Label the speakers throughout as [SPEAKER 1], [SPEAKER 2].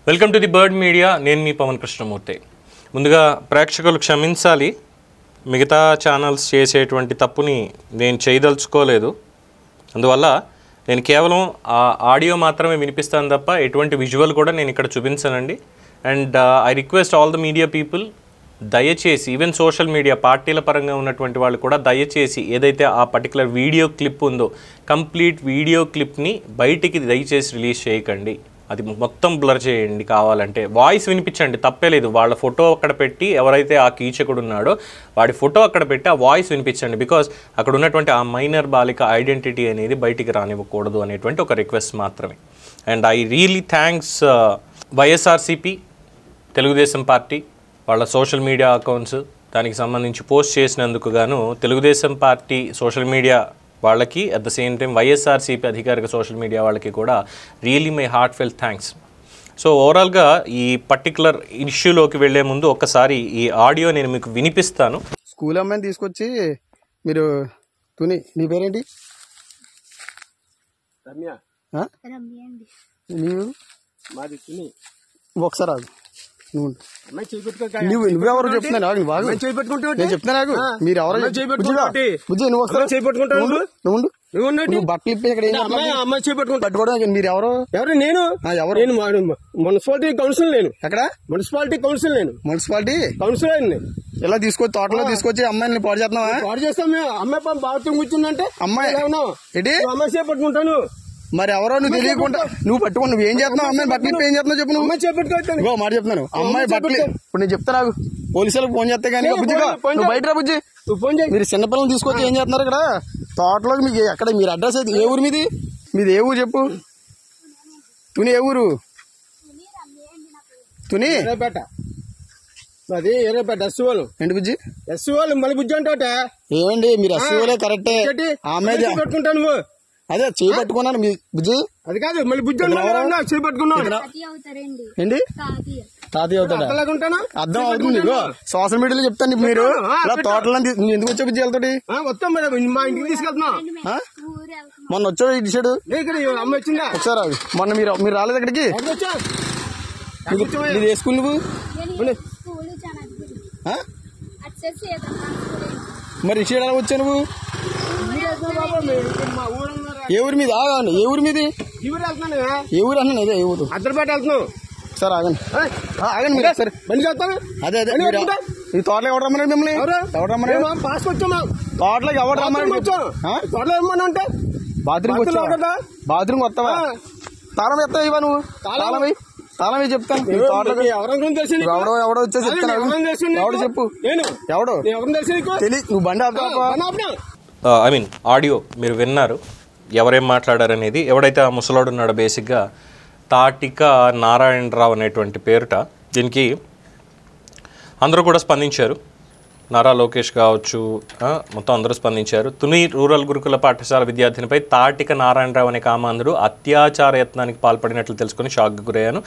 [SPEAKER 1] Welcome to the bird media. నేను మీ పవన్ కృష్ణమూర్తి. ముందుగా ప్రేక్షకులు క్షమించాలి, మిగతా ఛానల్స్ చేసేటువంటి తప్పుని నేను చేయదలుచుకోలేదు. అందువల్ల నేను కేవలం ఆ ఆడియో మాత్రమే వినిపిస్తాను తప్ప ఎటువంటి విజువల్ కూడా నేను ఇక్కడ చూపించానండి. And I request all the media people, దయచేసి ఈవెన్ సోషల్ మీడియా పార్టీల పరంగా ఉన్నటువంటి వాళ్ళు కూడా దయచేసి ఏదైతే ఆ పర్టికులర్ వీడియో క్లిప్ ఉందో కంప్లీట్ వీడియో క్లిప్ని బయటికి దయచేసి రిలీజ్ చేయకండి. అది మొత్తం బ్లర్ చేయండి. కావాలంటే వాయిస్ వినిపించండి, తప్పేలేదు. వాళ్ళ ఫోటో అక్కడ పెట్టి, ఎవరైతే ఆ కీచకుడు ఉన్నాడో వాడి ఫోటో అక్కడ పెట్టి ఆ వాయిస్ వినిపించండి. బికాజ్ అక్కడ ఉన్నటువంటి ఆ మైనర్ బాలిక ఐడెంటిటీ అనేది బయటికి రానివ్వకూడదు అనేటువంటి ఒక రిక్వెస్ట్ మాత్రమే. And I really thanks YSRCP, Telugu Desam party వాళ్ళ సోషల్ మీడియా అకౌంట్స్ దానికి సంబంధించి పోస్ట్ చేసినందుకు గాను తెలుగుదేశం పార్టీ సోషల్ మీడియా వాళ్ళకి, at the same time YSRCP అధికారిక సోషల్ మీడియా వాళ్ళకి కూడా really my heart fell thanks. So ఓవరాల్గా ఈ పర్టికులర్ ఇష్యూలోకి వెళ్లే ముందు ఒక్కసారి ఈ ఆడియో నేను మీకు వినిపిస్తాను.
[SPEAKER 2] స్కూల్ అమ్మాయిని తీసుకొచ్చి మీరు తుని, నీ పేరేంటి? నీవు ఒకసారి రాదు, నువ్వెవరు చెప్తున్నాను నేను చెప్తున్నాను. మీరు ఎవరో బుజ్జి, నువ్వు నువ్వు బట్టలు ఇప్పి ఇక్కడ పట్టుకోవడం. మీరు ఎవరు?
[SPEAKER 3] నేను మున్సిపాలిటీ కౌన్సిల్. నేను ఎక్కడ? Municipality council. నేను మున్సిపాలిటీ కౌన్సిలర్.
[SPEAKER 2] ఇలా తీసుకొచ్చి తోటలో తీసుకొచ్చి అమ్మాయిని పాడు చేస్తున్నావా?
[SPEAKER 3] పాడు చేస్తాం మేము. అమ్మాయి బాత్రూమ్ కూర్చుందంటే
[SPEAKER 2] అమ్మాయి
[SPEAKER 3] ఏంటి అమ్మాయి చేపట్టుకుంటాను.
[SPEAKER 2] మరి ఎవరో నువ్వు తెలియకుండా నువ్వు పట్టుకో, నువ్వు ఏం చేస్తున్నావు? అమ్మాయి బట్టలు ఏం చేస్తున్నావు చెప్పు. నువ్వు
[SPEAKER 3] చేపట్టుకోవచ్చు
[SPEAKER 2] మాట చెప్తున్నాను. అమ్మాయి బట్టలు ఇప్పుడు నేను చెప్తాను, పోలీసులకు ఫోన్ చేస్తే కానీ నువ్వు బయట రా బుజ్జి. మీరు చిన్నపిల్లలు తీసుకొచ్చి ఏం చేస్తున్నారు ఇక్కడ తోటలోకి? మీకు ఎక్కడ మీరు అడ్రస్ అయితే ఏ ఊరు మీది? మీది ఏ ఊరు చెప్పు. తుని ఏ ఊరు? తుని
[SPEAKER 3] ఎర్రపేట. అది ఎర్రపేట ఎస్సీఓలు.
[SPEAKER 2] ఏంటి బుజ్జి?
[SPEAKER 3] ఎస్సీఓలు మళ్ళీ బుజ్జి అంటే
[SPEAKER 2] ఏమండి మీరు ఎస్సీఓలే కరెక్టే. అమ్మాయి
[SPEAKER 3] పట్టుకుంటాను నువ్వు.
[SPEAKER 2] అదే చేయి పట్టుకున్నాను మీ బుజ్జి.
[SPEAKER 3] అది కాదు మళ్ళీ బుజ్జి చేయి పట్టుకున్నాను.
[SPEAKER 2] ఏంటి తాతయ్య అవుతాడా? అర్థం అవుతుంది. సోషల్ మీడియాలో చెప్తాను. మీరు ఇలా తోటలో ఎందుకు వచ్చా బుజ్జి వెళ్తాడు?
[SPEAKER 3] వస్తాం మేడం, మా ఇంటికి తీసుకెళ్తున్నాం.
[SPEAKER 2] మొన్న వచ్చాడు ఇటు సైడు.
[SPEAKER 3] అమ్మ వచ్చిందా
[SPEAKER 2] ఒకసారి? మొన్న మీరు రాలేదు అక్కడికి? మీరు ఏ స్కూల్ నువ్వు? మరి ఇటు సైడ్ ఎలా వచ్చావు నువ్వు? ఏ ఊరి మీద? ఏ ఊరి మీది? ఏ ఊరు అన్నాను. అదే ఏ ఊరు?
[SPEAKER 3] అద్దరిపేట వెళ్తున్నావు.
[SPEAKER 2] సార్ ఆగండి ఆగండి మీరు సరే
[SPEAKER 3] బండి చేస్తాను.
[SPEAKER 2] అదే అదే ఈ తోటలో ఎవరు రమ్మన్నారు మిమ్మల్ని? ఎవరు రమ్మన్నారు?
[SPEAKER 3] పాస్ వచ్చాము.
[SPEAKER 2] తోటలోకి ఎవరు రమ్మన్నారు?
[SPEAKER 3] తోటలో ఏమన్నా అంటే
[SPEAKER 2] బాత్రూమ్ బాత్రూమ్ వస్తావా? తాళం ఎత్తావు ఇవా నువ్వు? తాళం చెప్తాను. ఎవడో వచ్చేసి చెప్తాను. ఎవడు చెప్పు? ఎవడో తెలియదు. నువ్వు బండి
[SPEAKER 1] ఐ మీన్ ఆడియో మీరు విన్నారు, ఎవరేం మాట్లాడారనేది. ఎవడైతే ఆ ముసలాడు ఉన్నాడో బేసిక్గా తాటిక నారాయణరావు అనేటువంటి పేరుట దీనికి అందరూ కూడా స్పందించారు. నారా లోకేష్ కావచ్చు, మొత్తం అందరూ స్పందించారు. తుని రూరల్ గురుకుల పాఠశాల విద్యార్థినిపై తాటిక నారాయణరావు అనే కామాంధుడు అత్యాచార యత్నానికి పాల్పడినట్లు తెలుసుకుని షాక్కు గురయ్యాను.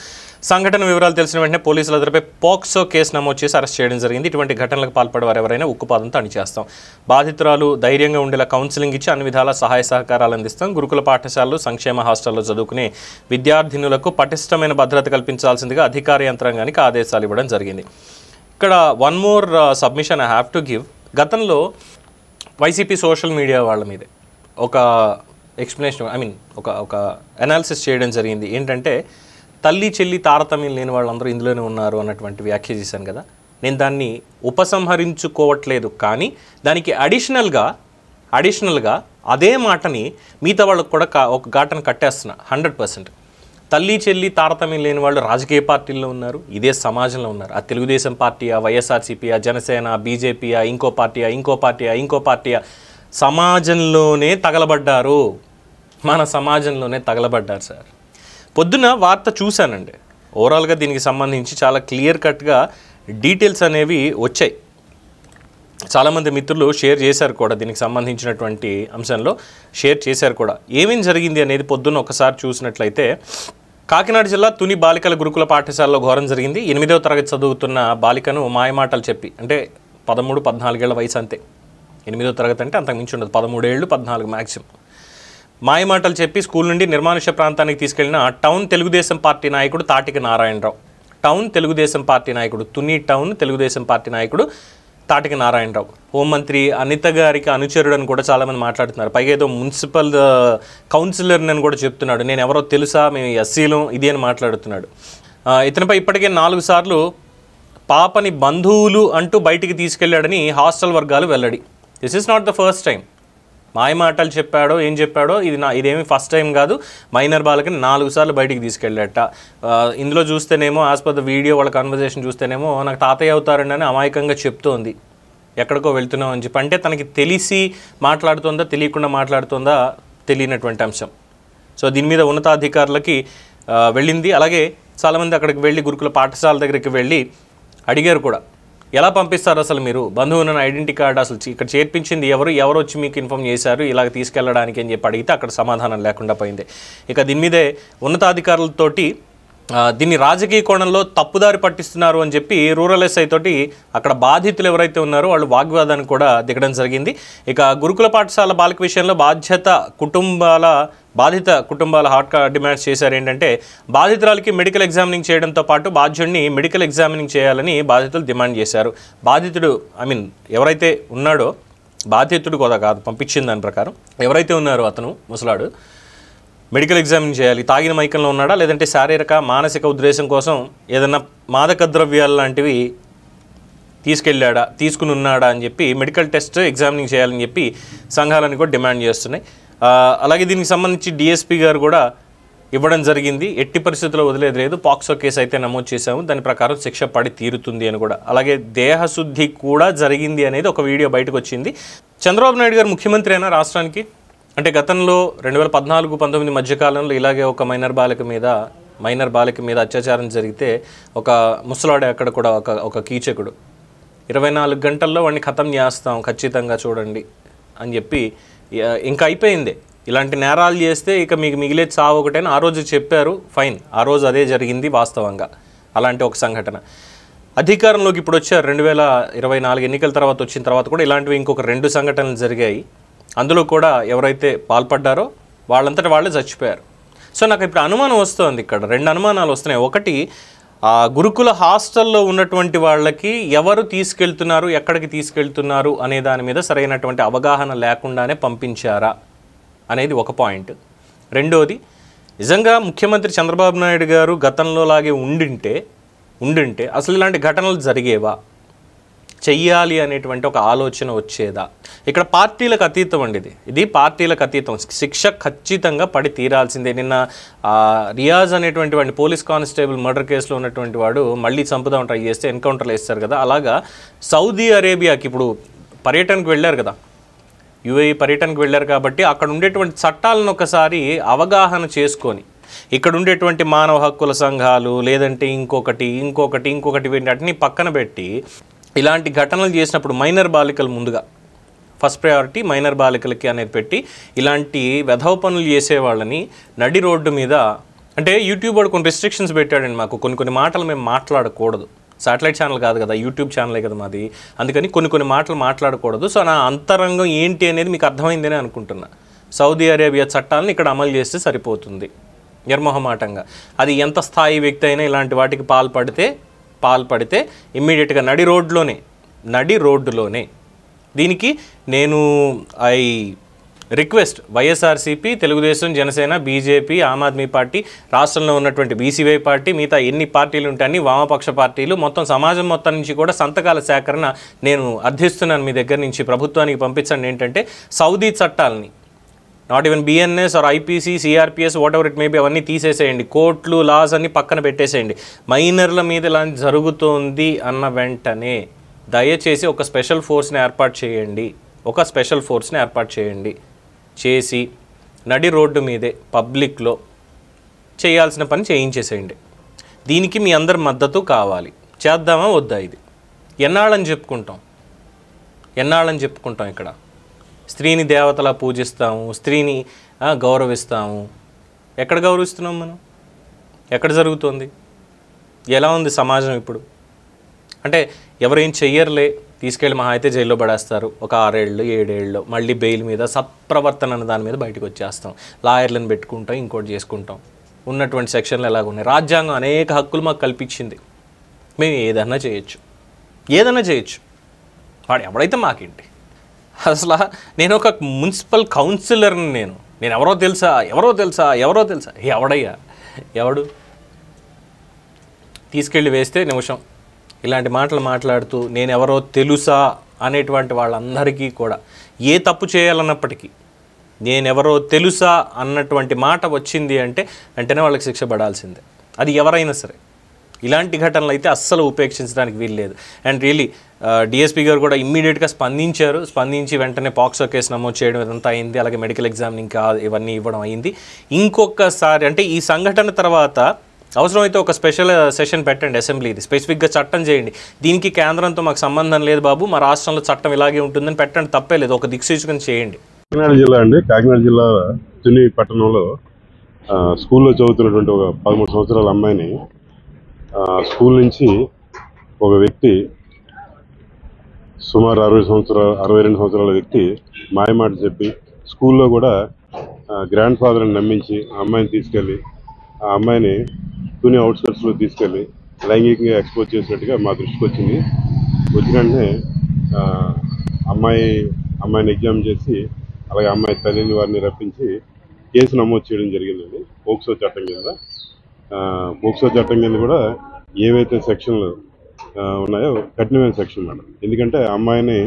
[SPEAKER 1] సంఘటన వివరాలు తెలిసిన వెంటనే పోలీసులు అతడిపై పోక్సో కేసు నమోదు చేసి అరెస్ట్ చేయడం జరిగింది. ఇటువంటి ఘటనలకు పాల్పడేవారు ఎవరైనా ఉక్కుపాదంతో అణిచేస్తాం. బాధితురాలు ధైర్యంగా ఉండేలా కౌన్సిలింగ్ ఇచ్చి అన్ని విధాల సహాయ సహకారాలు అందిస్తాం. గురుకుల పాఠశాలలు, సంక్షేమ హాస్టల్లో చదువుకునే విద్యార్థినులకు పటిష్టమైన భద్రత కల్పించాల్సిందిగా అధికార యంత్రాంగానికి ఆదేశాలు ఇవ్వడం జరిగింది. ఇక్కడ one more submission I have to give. గతంలో వైసీపీ సోషల్ మీడియా వాళ్ళ మీదే ఒక ఎక్స్ప్లెనేషన్, ఐ మీన్ ఒక అనాలిసిస్ చేయడం జరిగింది. ఏంటంటే తల్లి చెల్లి తారతమ్యం లేని వాళ్ళందరూ ఇందులోనే ఉన్నారు అన్నటువంటి వ్యాఖ్య చేశాను కదా. నేను దాన్ని ఉపసంహరించుకోవట్లేదు, కానీ దానికి అడిషనల్గా అదే మాటని మిగతా వాళ్ళకు కూడా ఒక ఘాటను కట్టేస్తున్నా. 100% తల్లి చెల్లి తారతమ్యం లేని వాళ్ళు రాజకీయ పార్టీల్లో ఉన్నారు, ఇదే సమాజంలో ఉన్నారు. ఆ తెలుగుదేశం పార్టీయా, వైఎస్ఆర్సీపీయా, జనసేన, బీజేపీయా, ఇంకో పార్టీయా సమాజంలోనే తగలబడ్డారు. మన సమాజంలోనే తగలబడ్డారు సార్. పొద్దున వార్త చూశానండి. ఓవరాల్గా దీనికి సంబంధించి చాలా క్లియర్ కట్గా డీటెయిల్స్ అనేవి వచ్చాయి. చాలామంది మిత్రులు షేర్ చేశారు కూడా, దీనికి సంబంధించినటువంటి అంశంలో షేర్ చేశారు కూడా. ఏమేం జరిగింది అనేది పొద్దున్న ఒకసారి చూసినట్లయితే, కాకినాడ జిల్లా తుని బాలికల గురుకుల పాఠశాలలో ఘోరం జరిగింది. 8వ తరగతి చదువుతున్న బాలికను మాయమాటలు చెప్పి, అంటే 13-14 ఏళ్ల వయసు అంతే. 8వ తరగతి అంటే అంతకు మించి ఉండదు, 13 ఏళ్ళు 14 మ్యాక్సిమం. మాయమాటలు చెప్పి స్కూల్ నుండి నిర్మానుష్య ప్రాంతానికి తీసుకెళ్లిన టౌన్ తెలుగుదేశం పార్టీ నాయకుడు తాటిక నారాయణరావు. టౌన్ తెలుగుదేశం పార్టీ నాయకుడు, తుని టౌన్ తెలుగుదేశం పార్టీ నాయకుడు తాటిక నారాయణరావు. హోంమంత్రి అనిత గారికి అనుచరుడు అని కూడా చాలామంది మాట్లాడుతున్నారు. పైగా ఏదో మున్సిపల్ కౌన్సిలర్ అని కూడా చెప్తున్నాడు. నేను ఎవరో తెలుసా, మేము ఎస్సీలు ఇది అని మాట్లాడుతున్నాడు. ఇతనిపై ఇప్పటికే 4 సార్లు పాపని బంధువులు అంటూ బయటికి తీసుకెళ్లాడని హాస్టల్ వర్గాలు వెల్లడి. This is not the first time. మాయమాటలు చెప్పాడో ఏం చెప్పాడో ఇదేమి ఫస్ట్ టైం కాదు. మైనర్ బాలకని 4 సార్లు బయటికి తీసుకెళ్ళాట. ఇందులో చూస్తేనేమో యాజ్ పర్ ద వీడియో వాళ్ళ కన్వర్జేషన్ చూస్తేనేమో నాకు తాతయ్య అవుతారండి అని అమాయకంగా చెప్తోంది. ఎక్కడికో వెళ్తున్నాం అని చెప్పి. అంటే తనకి తెలిసి మాట్లాడుతుందా తెలియకుండా మాట్లాడుతుందా తెలియనటువంటి అంశం. సో దీని మీద ఉన్నతాధికారులకి వెళ్ళింది. అలాగే చాలామంది అక్కడికి వెళ్ళి గురుకుల పాఠశాల దగ్గరికి వెళ్ళి అడిగారు కూడా, ఎలా పంపిస్తారు అసలు మీరు బంధువులను ఐడెంటిటీ కార్డు అసలు ఇక్కడ చేర్పించింది ఎవరు వచ్చి మీకు ఇన్ఫామ్ చేశారు ఇలాగ తీసుకెళ్ళడానికి అని చెప్పి అడిగితే అక్కడ సమాధానం లేకుండా పోయింది. ఇక దీని మీదే ఉన్నతాధికారులతోటి దీన్ని రాజకీయ కోణంలో తప్పుదారి పట్టిస్తున్నారు అని చెప్పి రూరల్ ఎస్ఐ తోటి అక్కడ బాధితులు ఎవరైతే ఉన్నారో వాళ్ళు వాగ్వాదానికి కూడా దిగడం జరిగింది. ఇక గురుకుల పాఠశాల బాలిక విషయంలో బాధిత కుటుంబాల హాట్ డిమాండ్స్ చేశారు. ఏంటంటే బాధితురాలకి మెడికల్ ఎగ్జామినింగ్ చేయడంతో పాటు బాధ్యుడిని మెడికల్ ఎగ్జామినింగ్ చేయాలని బాధితులు డిమాండ్ చేశారు. బాధితుడు ఎవరైతే ఉన్నాడో, బాధితుడు కూడా కాదు పంపించింది దాని ప్రకారం, ఎవరైతే ఉన్నారో అతను ముసలాడు మెడికల్ ఎగ్జామిన్ చేయాలి. తాగిన మైకంలో ఉన్నాడా లేదంటే శారీరక మానసిక ఉద్దేశం కోసం ఏదన్నా మాదక ద్రవ్యాలు లాంటివి తీసుకుని ఉన్నాడా అని చెప్పి మెడికల్ టెస్ట్ ఎగ్జామినింగ్ చేయాలని చెప్పి సంఘాలను కూడా డిమాండ్ చేస్తున్నాయి. అలాగే దీనికి సంబంధించి డిఎస్పీ గారు కూడా ఇవ్వడం జరిగింది. ఎట్టి పరిస్థితుల్లో వదిలేదు లేదు, పాక్సో కేసు అయితే నమోదు చేశాము, దాని ప్రకారం శిక్ష పడి తీరుతుంది అని కూడా. అలాగే దేహశుద్ధి కూడా జరిగింది అనేది ఒక వీడియో బయటకు వచ్చింది. చంద్రబాబు నాయుడు గారు ముఖ్యమంత్రి అయినా రాష్ట్రానికి, అంటే గతంలో 2014-19 మధ్యకాలంలో ఇలాగే ఒక మైనర్ బాలిక మీద అత్యాచారం జరిగితే ఒక ముసలాడే అక్కడ కూడా ఒక కీచకుడు 24 గంటల్లో వాడిని ఖతం చేస్తాం ఖచ్చితంగా చూడండి అని చెప్పి ఇంకా అయిపోయింది. ఇలాంటి నేరాలు చేస్తే ఇక మీకు మిగిలే చావు ఒకటైనా ఆ రోజు చెప్పారు, ఫైన్, ఆ రోజు అదే జరిగింది వాస్తవంగా. అలాంటి ఒక సంఘటన అధికారంలోకి ఇప్పుడు వచ్చారు. 2024 ఎన్నికల తర్వాత వచ్చిన తర్వాత కూడా ఇలాంటివి ఇంకొక 2 సంఘటనలు జరిగాయి. అందులో కూడా ఎవరైతే పాల్పడ్డారో వాళ్ళంతటా వాళ్ళే చచ్చిపోయారు. సో నాకు ఇప్పుడు అనుమానం వస్తుంది, ఇక్కడ 2 అనుమానాలు వస్తున్నాయి. ఒకటి, ఆ గురుకుల హాస్టల్లో ఉన్నటువంటి వాళ్ళకి ఎవరు తీసుకెళ్తున్నారు, ఎక్కడికి తీసుకెళ్తున్నారు అనే దాని మీద సరైనటువంటి అవగాహన లేకుండానే పంపించారా అనేది ఒక పాయింట్. రెండోది, నిజంగా ముఖ్యమంత్రి చంద్రబాబు నాయుడు గారు గతంలో లాగే ఉండింటే అసలు ఇలాంటి ఘటనలు జరిగేవా, చెయ్యాలి అనేటువంటి ఒక ఆలోచన వచ్చేదా? ఇక్కడ పార్టీలకు అతీతం అండి, ఇది పార్టీలకు అతీతం. శిక్ష ఖచ్చితంగా పడి తీరాల్సిందే. నిన్న రియాజ్ అనేటువంటి వాడిని పోలీస్ కానిస్టేబుల్ మర్డర్ కేసులో ఉన్నటువంటి వాడు మళ్ళీ చంపుదాం ట్రై చేస్తే ఎన్కౌంటర్లు వేస్తారు కదా, అలాగా సౌదీ అరేబియాకి ఇప్పుడు పర్యటనకు వెళ్ళారు కదా, యుఏఈ పర్యటనకు వెళ్ళారు కాబట్టి అక్కడ ఉండేటువంటి చట్టాలను ఒకసారి అవగాహన చేసుకొని ఇక్కడ ఉండేటువంటి మానవ హక్కుల సంఘాలు లేదంటే ఇంకొకటి వీటిని పక్కన పెట్టి ఇలాంటి ఘటనలు చేసినప్పుడు మైనర్ బాలికలు ముందుగా ఫస్ట్ ప్రయారిటీ మైనర్ బాలికలకి అనేది పెట్టి ఇలాంటి వెధవ పనులు చేసేవాళ్ళని నడి రోడ్డు మీద, అంటే యూట్యూబ్ వాడు కొన్ని రెస్ట్రిక్షన్స్ పెట్టాడండి మాకు, కొన్ని మాటలు మేము మాట్లాడకూడదు. శాటిలైట్ ఛానల్ కాదు కదా, యూట్యూబ్ ఛానలే కదా మాది, అందుకని కొన్ని మాటలు మాట్లాడకూడదు. సో నా అంతరంగం ఏంటి అనేది మీకు అర్థమైందని అనుకుంటున్నా. సౌదీ అరేబియా చట్టాలను ఇక్కడ అమలు చేస్తే సరిపోతుంది నిర్మోహమాటంగా. అది ఎంత స్థాయి వ్యక్తి అయినా ఇలాంటి వాటికి పాల్పడితే ఇమ్మీడియట్గా నడి రోడ్డులోనే దీనికి నేను request YSRCP, Telugu Desam, Janasena, BJP, Aam Aadmi party, రాష్ట్రంలో ఉన్నటువంటి బీసీవై పార్టీ, మిగతా ఎన్ని పార్టీలు ఉంటాయని వామపక్ష పార్టీలు మొత్తం సమాజం మొత్తం నుంచి కూడా సంతకాల సేకరణ నేను అర్థిస్తున్నాను మీ దగ్గర నుంచి, ప్రభుత్వానికి పంపించండి. ఏంటంటే సౌదీ చట్టాలని, not even BNS or IPC, CrPC, whatever it maybe అవన్నీ తీసేసేయండి, కోర్టులు లాస్ అన్ని పక్కన పెట్టేసేయండి. మైనర్ల మీద ఇలా జరుగుతోంది అన్న వెంటనే దయచేసి ఒక స్పెషల్ ఫోర్స్ని ఏర్పాటు చేయండి, చేసి నడి రోడ్డు మీదే పబ్లిక్లో చేయాల్సిన పని చేయించేసేయండి. దీనికి మీ అందరి మద్దతు కావాలి. చేద్దామా వద్దా? ఇది ఎన్నాళ్ళని చెప్పుకుంటాం ఇక్కడ స్త్రీని దేవతలా పూజిస్తాము, స్త్రీని గౌరవిస్తాము. ఎక్కడ గౌరవిస్తున్నాం మనం? ఎక్కడ జరుగుతుంది? ఎలా ఉంది సమాజం ఇప్పుడు? అంటే ఎవరేం చెయ్యర్లే, తీసుకెళ్ళి మహా అయితే జైల్లో పడేస్తారు ఒక 6 ఏళ్ళు 7 ఏళ్ళు, మళ్ళీ బెయిల్ మీద సత్ప్రవర్తన అన్న దాని మీద బయటకు వచ్చేస్తాం, లాయర్లను పెట్టుకుంటాం, ఇంకోటి చేసుకుంటాం. ఉన్నటువంటి సెక్షన్లు ఎలాగున్నాయి. రాజ్యాంగం అనేక హక్కులు మాకు కల్పించింది, మేము ఏదైనా చేయొచ్చు, వాడు ఎవడైతే మాకేంటి. అసలు నేను ఒక మున్సిపల్ కౌన్సిలర్ని, నేను ఎవరో తెలుసా ఎవడు తీసుకెళ్ళి వేస్తే నిమిషం ఇలాంటి మాటలు మాట్లాడుతూ నేను ఎవరో తెలుసా అనేటువంటి వాళ్ళందరికీ కూడా ఏ తప్పు చేయాలన్నప్పటికీ నేనెవరో తెలుసా అన్నటువంటి మాట వచ్చింది అంటే వెంటనే వాళ్ళకి శిక్ష పడాల్సిందే, అది ఎవరైనా సరే. ఇలాంటి ఘటనలు అయితే అస్సలు ఉపేక్షించడానికి వీల్లేదు. అండ్ రియలీ డిఎస్పీ గారు కూడా ఇమ్మీడియట్గా స్పందించి వెంటనే పాక్సో కేసు నమోదు చేయడం ఇదంతా అయింది. అలాగే మెడికల్ ఎగ్జామ్ ఇంకా ఇవన్నీ ఇవ్వడం అయింది. ఇంకొకసారి అంటే ఈ సంఘటన తర్వాత అవసరమైతే ఒక స్పెషల్ సెషన్ పెట్టండి అసెంబ్లీది, స్పెసిఫిక్గా చట్టం చేయండి. దీనికి కేంద్రంతో మాకు సంబంధం లేదు బాబు, మా రాష్ట్రంలో చట్టం ఇలాగే ఉంటుందని పెట్టండి, తప్పే లేదు. ఒక దిక్సూచికను చేయండి.
[SPEAKER 4] కాకినాడ జిల్లా తుని పట్టణంలో స్కూల్లో చదువుతున్నటువంటి ఒక 13 సంవత్సరాల అమ్మాయిని స్కూల్ నుంచి ఒక వ్యక్తి, సుమారు 62 సంవత్సరాల వ్యక్తి మాయమాట చెప్పి స్కూల్లో కూడా గ్రాండ్ ఫాదర్ని నమ్మించి ఆ అమ్మాయిని తీసుకెళ్ళి ఆ అమ్మాయిని తుని అవుట్స్కట్స్లో తీసుకెళ్ళి లైంగికంగా ఎక్స్పోజ్ చేసినట్టుగా మా దృష్టికి వచ్చింది. వచ్చినంటే అమ్మాయిని ఎగ్జామ్ చేసి అలాగే అమ్మాయి తల్లిని వారిని రప్పించి కేసు నమోదు చేయడం జరిగిందండి. పోక్సో చట్టం కింద కూడా ఏవైతే సెక్షన్లు ఉన్నాయో కఠినమైన సెక్షన్ మేడం. ఎందుకంటే అమ్మాయిని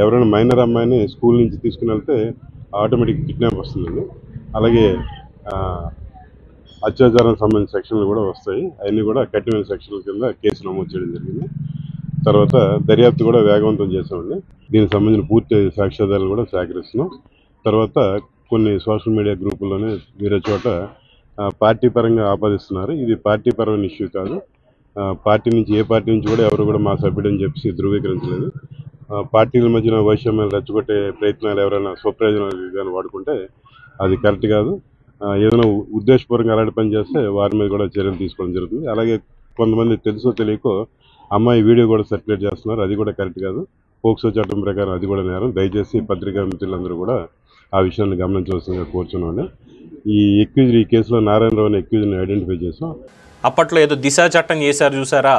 [SPEAKER 4] ఎవరైనా మైనర్ అమ్మాయిని స్కూల్ నుంచి తీసుకుని వెళ్తే ఆటోమేటిక్ కిడ్నాప్ వస్తుందండి. అలాగే అత్యాచారానికి సంబంధించిన సెక్షన్లు కూడా వస్తాయి, అవన్నీ కూడా కఠినమైన సెక్షన్ల కింద కేసు నమోదు చేయడం జరిగింది. తర్వాత దర్యాప్తు కూడా వేగవంతం చేసామండి. దీనికి సంబంధించిన పూర్తి సాక్ష్యాధారాలు కూడా సేకరిస్తున్నాం. తర్వాత కొన్ని సోషల్ మీడియా గ్రూపుల్లోనే వేరే చోట పార్టీ పరంగా ఆపాదిస్తున్నారు. ఇది పార్టీ పరమైన ఇష్యూ కాదు. ఏ పార్టీ నుంచి కూడా ఎవరు కూడా మా సభ్యుడని చెప్పి ధృవీకరించలేదు. పార్టీల మధ్యన వైషమ్యాలు రెచ్చగొట్టే ప్రయత్నాలు ఎవరైనా స్వప్రయోజనాలు వాడుకుంటే అది కరెక్ట్ కాదు. ఏదైనా ఉద్దేశపూర్వకంగా అలాంటి పని చేస్తే వారి మీద కూడా చర్యలు తీసుకోవడం జరుగుతుంది. అలాగే కొంతమంది తెలుసో తెలియకో అమ్మాయి వీడియో కూడా సర్క్యులేట్ చేస్తున్నారు, అది కూడా కరెక్ట్ కాదు. పోక్సో చట్టం ప్రకారం అది కూడా నేరం. దయచేసి పత్రికా మిత్రులందరూ కూడా ఆ విషయాన్ని గమనించవలసిందిగా కోరుచున్నాను. ఈ కేసులో నారాయణరావు అనే అక్యూజ్ని ఐడెంటిఫై చేసాం.
[SPEAKER 1] అప్పట్లో ఏదో దిశ చట్టం చేశారు చూసారా,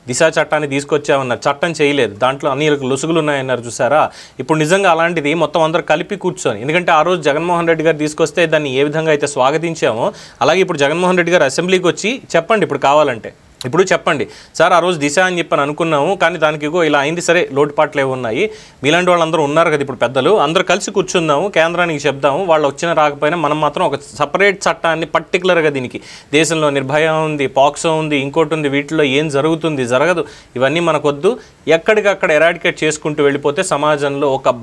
[SPEAKER 1] దిశ చట్టాన్ని తీసుకొచ్చామన్నారు, చట్టం చేయలేదు, దాంట్లో అన్ని లొసుగులు ఉన్నాయన్నారు చూసారా. ఇప్పుడు నిజంగా అలాంటిది మొత్తం అందరూ కలిపి కూర్చొని, ఎందుకంటే ఆ రోజు జగన్మోహన్ రెడ్డి గారు తీసుకొస్తే దాన్ని ఏ విధంగా అయితే స్వాగతించామో అలాగే ఇప్పుడు జగన్మోహన్ రెడ్డి గారు అసెంబ్లీకి వచ్చి చెప్పండి, ఇప్పుడు కావాలంటే ఇప్పుడు చెప్పండి సార్, ఆ రోజు దిశ అని చెప్పని అనుకున్నాము కానీ దానికి ఇలా అయింది, సరే లోటుపాట్లు ఏమి ఉన్నాయి, మీలాంటి వాళ్ళందరూ ఉన్నారు కదా ఇప్పుడు పెద్దలు, అందరూ కలిసి కూర్చుందాము, కేంద్రానికి చెప్దాము, వాళ్ళు వచ్చినా రాకపోయినా మనం మాత్రం ఒక సపరేట్ చట్టాన్ని పర్టికులర్గా దీనికి, దేశంలో నిర్భయ ఉంది, పాక్సో ఉంది, ఇంకోటి ఉంది, వీటిలో ఏం జరుగుతుంది జరగదు, ఇవన్నీ మనకొద్దు, ఎక్కడికక్కడ ఎరాడికేట్ చేసుకుంటూ వెళ్ళిపోతే సమాజంలో ఒక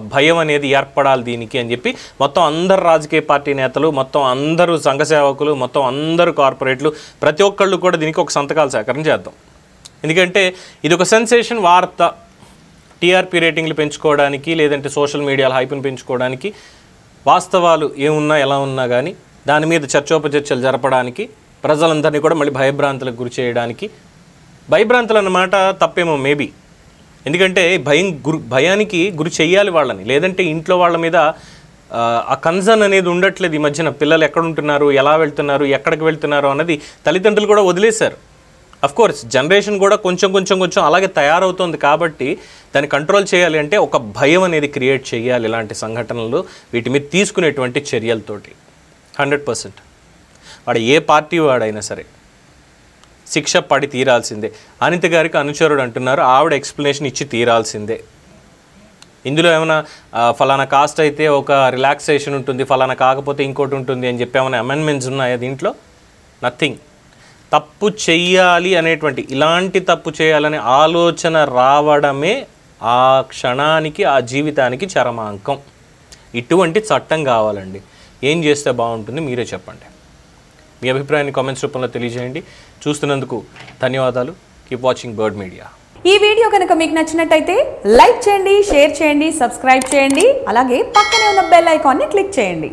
[SPEAKER 1] భయం అనేది ఏర్పడాలి దీనికి అని చెప్పి మొత్తం అందరు రాజకీయ పార్టీ నేతలు, మొత్తం అందరూ సంఘ సేవకులు, మొత్తం అందరూ కార్పొరేట్లు, ప్రతి ఒక్కళ్ళు కూడా దీనికి ఒక సంతకాలు సేకరణ చేద్దాం. ఎందుకంటే ఇది ఒక సెన్సేషన్ వార్త, టీఆర్పీ రేటింగ్లు పెంచుకోవడానికి లేదంటే సోషల్ మీడియాలో హైప్ని పెంచుకోవడానికి, వాస్తవాలు ఏమున్నా ఎలా ఉన్నా కానీ దాని మీద చర్చోపచర్చలు జరపడానికి, ప్రజలందరినీ కూడా మళ్ళీ భయభ్రాంతులకు గురి చేయడానికి. భయభ్రాంతులు అన్నమాట తప్పేమో మేబీ, ఎందుకంటే భయానికి గురి చెయ్యాలి వాళ్ళని, లేదంటే ఇంట్లో వాళ్ళ మీద ఆ కన్సర్న్ అనేది ఉండట్లేదు. ఈ మధ్యన పిల్లలు ఎక్కడ ఉంటున్నారు, ఎలా వెళ్తున్నారు, ఎక్కడికి వెళ్తున్నారు అన్నది తల్లిదండ్రులు కూడా వదిలేశారు. అఫ్కోర్స్ జనరేషన్ కూడా కొంచెం అలాగే తయారవుతుంది కాబట్టి దాన్ని కంట్రోల్ చేయాలి అంటే ఒక భయం అనేది క్రియేట్ చేయాలి. ఇలాంటి సంఘటనలు వీటి మీద తీసుకునేటువంటి చర్యలతోటి 100% వాడు ఏ పార్టీ వాడైనా సరే శిక్ష పడి తీరాల్సిందే. అనిత గారికి అనుచరుడు అంటున్నారు, ఆవిడ ఎక్స్ప్లెనేషన్ ఇచ్చి తీరాల్సిందే. ఇందులో ఏమైనా ఫలానా కాస్ట్ అయితే ఒక రిలాక్సేషన్ ఉంటుంది, ఫలానా కాకపోతే ఇంకోటి ఉంటుంది అని చెప్పి ఏమైనా అమెండ్మెంట్స్ ఉన్నాయా దీంట్లో? నథింగ్. తప్పు చెయ్యాలి అనేటువంటి, ఇలాంటి తప్పు చేయాలనే ఆలోచన రావడమే ఆ క్షణానికి, ఆ జీవితానికి చరమాంకం. ఇటువంటి చట్టం కావాలండి. ఏం చేస్తే బాగుంటుంది మీరే చెప్పండి. మీ అభిప్రాయాన్ని కామెంట్స్ రూపంలో తెలియజేయండి. చూస్తున్నందుకు ధన్యవాదాలు. Keep watching bird media.
[SPEAKER 5] ఈ వీడియో కనుక మీకు నచ్చినట్టయితే లైక్ చేయండి, షేర్ చేయండి, సబ్స్క్రైబ్ చేయండి, అలాగే పక్కనే ఉన్న బెల్ ఐకాన్ని క్లిక్ చేయండి.